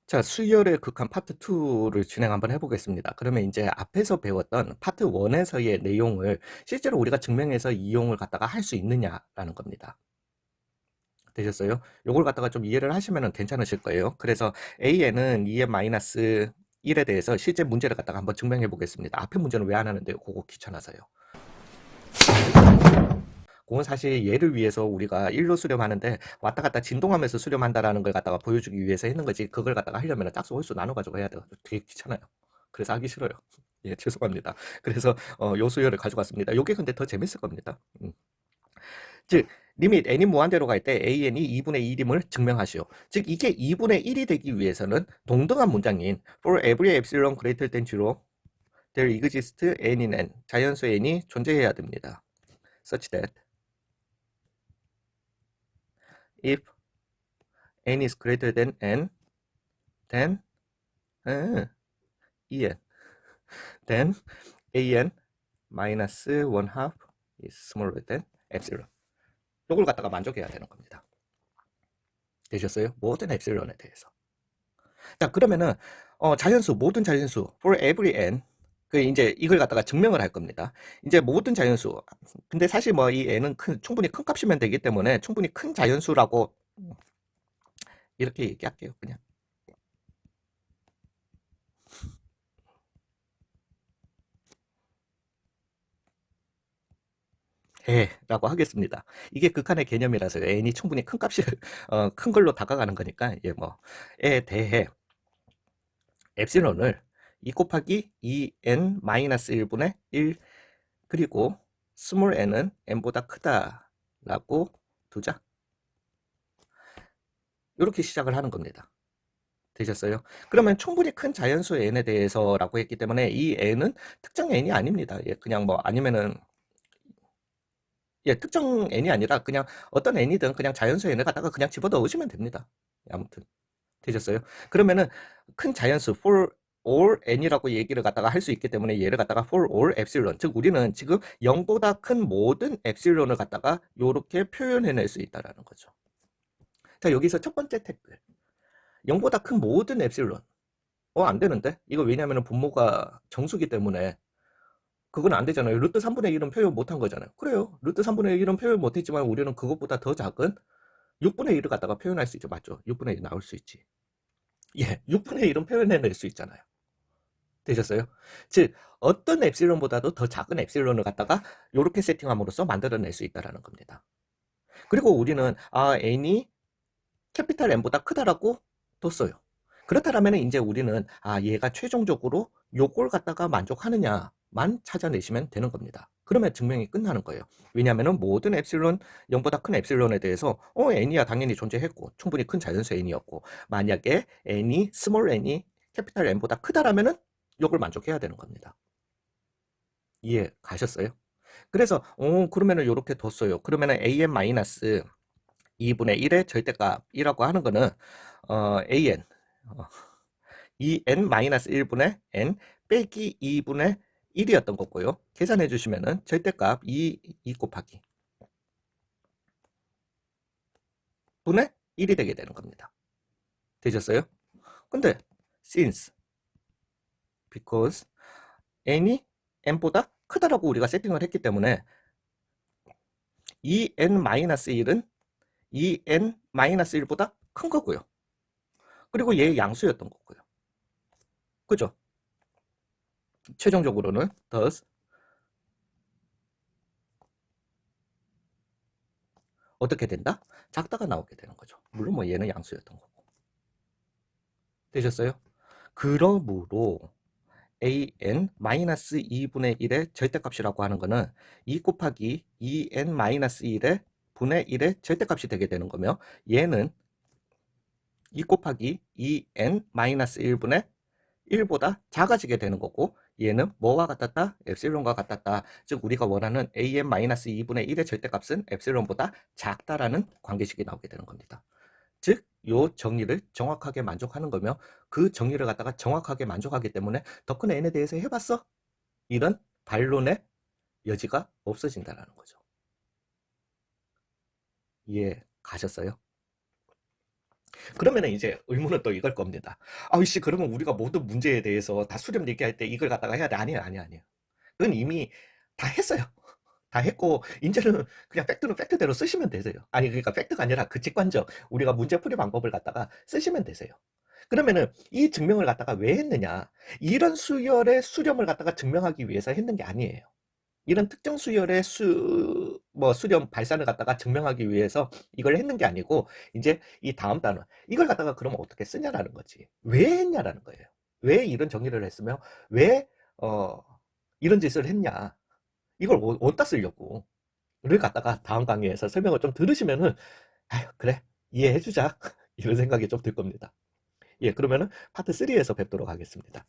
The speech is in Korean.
자, 수열의 극한 파트 2를 진행 한번 해보겠습니다. 그러면 이제 앞에서 배웠던 파트 1에서의 내용을 실제로 우리가 증명해서 이용을 갖다가 할 수 있느냐라는 겁니다. 되셨어요? 요걸 갖다가 좀 이해를 하시면 괜찮으실 거예요. 그래서 AN은 2n-1에 대해서 실제 문제를 갖다가 한번 증명해 보겠습니다. 앞에 문제는 왜 안 하는데요? 그거 귀찮아서요. 그건 사실 얘를 위해서 우리가 일로 수렴하는데 왔다 갔다 진동하면서 수렴한다라는 걸 갖다가 보여주기 위해서 했는 거지, 그걸 갖다가 하려면 짝수 홀수 나눠가지고 해야 돼가지고 되게 귀찮아요. 그래서 하기 싫어요. 예, 죄송합니다. 그래서 요 수열을 가져갔습니다. 요게 근데 더 재밌을 겁니다. 즉 리밋 n이 무한대로 갈 때 an이 2분의 1임을 증명하시오. 즉 이게 2분의 1이 되기 위해서는 동등한 문장인 for every epsilon greater than 0 there exists n in n, 자연수 n이 존재해야 됩니다. such that if n is greater than n, then en, then an minus 1/2 is smaller than epsilon. 요걸 갖다가 만족해야 되는 겁니다. 되셨어요? 모든 epsilon에 대해서. 자, 그러면은 자연수, 모든 자연수 for every n, 그 이제 이걸 갖다가 증명을 할 겁니다. 이제 모든 자연수. 근데 사실 뭐 이 n은 충분히 큰 값이면 되기 때문에 충분히 큰 자연수라고 이렇게 얘기할게요. 그냥. 라고 하겠습니다. 이게 극한의 개념이라서 n이 충분히 큰 값이 큰 걸로 다가가는 거니까 예, 뭐에 대해 엡실론을 2 곱하기 2n-1분의 1 그리고 스몰 n은 n보다 크다라고 두자. 이렇게 시작을 하는 겁니다. 되셨어요? 그러면 충분히 큰 자연수 n에 대해서라고 했기 때문에 이 n은 특정 n이 아닙니다. 예, 그냥 뭐 아니면은 예, 특정 n이 아니라 그냥 어떤 n이든 그냥 자연수 n을 갖다가 그냥 집어넣으시면 됩니다. 아무튼 되셨어요? 그러면은 큰 자연수 for all n이라고 얘기를 갖다가 할 수 있기 때문에 얘를 갖다가 for all epsilon, 즉 우리는 지금 0보다 큰 모든 epsilon을 갖다가 이렇게 표현해낼 수 있다라는 거죠. 자, 여기서 첫 번째 태클, 0보다 큰 모든 epsilon. 안 되는데? 이거 왜냐면은 분모가 정수기 때문에 그건 안 되잖아요. 루트 3분의 1은 표현 못한 거잖아요. 그래요. 루트 3분의 1은 표현 못했지만 우리는 그것보다 더 작은 6분의 1을 갖다가 표현할 수 있죠. 맞죠? 6분의 1 나올 수 있지. 예, 6분의 1은 표현해낼 수 있잖아요. 되셨어요? 즉 어떤 엡실론보다도 더 작은 엡실론을 갖다가 이렇게 세팅함으로써 만들어낼 수 있다는 겁니다. 그리고 우리는 n이 캐피탈 n보다 크다라고 뒀어요. 그렇다면 이제 우리는 얘가 최종적으로 요걸 갖다가 만족하느냐만 찾아내시면 되는 겁니다. 그러면 증명이 끝나는 거예요. 왜냐하면 모든 엡실론, 0보다 큰 엡실론에 대해서 n이야 당연히 존재했고 충분히 큰 자연수 n이었고, 만약에 n이 스몰 n이 캐피탈 n보다 크다라면은 요걸 만족해야 되는 겁니다. 이해 가셨어요? 그래서 그러면은 요렇게 뒀어요. 그러면은 an-2분의 1의 절대값이라고 하는 거는 an 2n-1분의 n 빼기 2분의 1이었던 거고요. 계산해 주시면은 절대값 2 곱하기 분의 1이 되게 되는 겁니다. 되셨어요? 근데 since, because n이 n보다 크다라고 우리가 세팅을 했기 때문에 2n-1은 2n-1보다 큰 거고요. 그리고 얘 양수였던 거고요. 그죠? 최종적으로는 thus 어떻게 된다? 작다가 나오게 되는 거죠. 물론 뭐 얘는 양수였던 거고. 되셨어요? 그러므로 an-2분의 1의 절대값이라고 하는 거는 2 곱하기 2n-1의 분의 1의 절대값이 되게 되는 거며, 얘는 2 곱하기 2n-1분의 1보다 작아지게 되는 거고, 얘는 뭐와 같았다? 엡실론과 같았다. 즉 우리가 원하는 an-2분의 1의 절대값은 엡실론보다 작다라는 관계식이 나오게 되는 겁니다. 즉 요 정의를 정확하게 만족하는 거며, 그 정의를 갖다가 정확하게 만족하기 때문에 더 큰 n에 대해서 해봤어? 이런 반론의 여지가 없어진다는 거죠. 이해 가셨어요? 그러면은 이제 의문은 또 이걸 겁니다. 아이씨, 그러면 우리가 모든 문제에 대해서 다 수렴 얘기할 때 이걸 갖다가 해야 돼? 아니에요, 아니에요, 아니에요. 그건 이미 다 했어요. 다 했고, 이제는 그냥 팩트는 팩트대로 쓰시면 되세요. 아니, 그러니까 팩트가 아니라 그 직관적, 우리가 문제풀이 방법을 갖다가 쓰시면 되세요. 그러면은 이 증명을 갖다가 왜 했느냐? 이런 수열의 수렴을 갖다가 증명하기 위해서 했는 게 아니에요. 이런 특정 수열의 수렴 발산을 갖다가 증명하기 위해서 이걸 했는 게 아니고, 이제 이 다음 단원, 이걸 갖다가 그러면 어떻게 쓰냐라는 거지. 왜 했냐라는 거예요. 왜 이런 정의를 했으며, 왜, 어, 이런 짓을 했냐. 이걸 어디다 쓰려고. 를 갖다가 다음 강의에서 설명을 좀 들으시면은, 아유, 그래, 이해해주자. 이런 생각이 좀 들 겁니다. 예, 그러면은 파트 3에서 뵙도록 하겠습니다.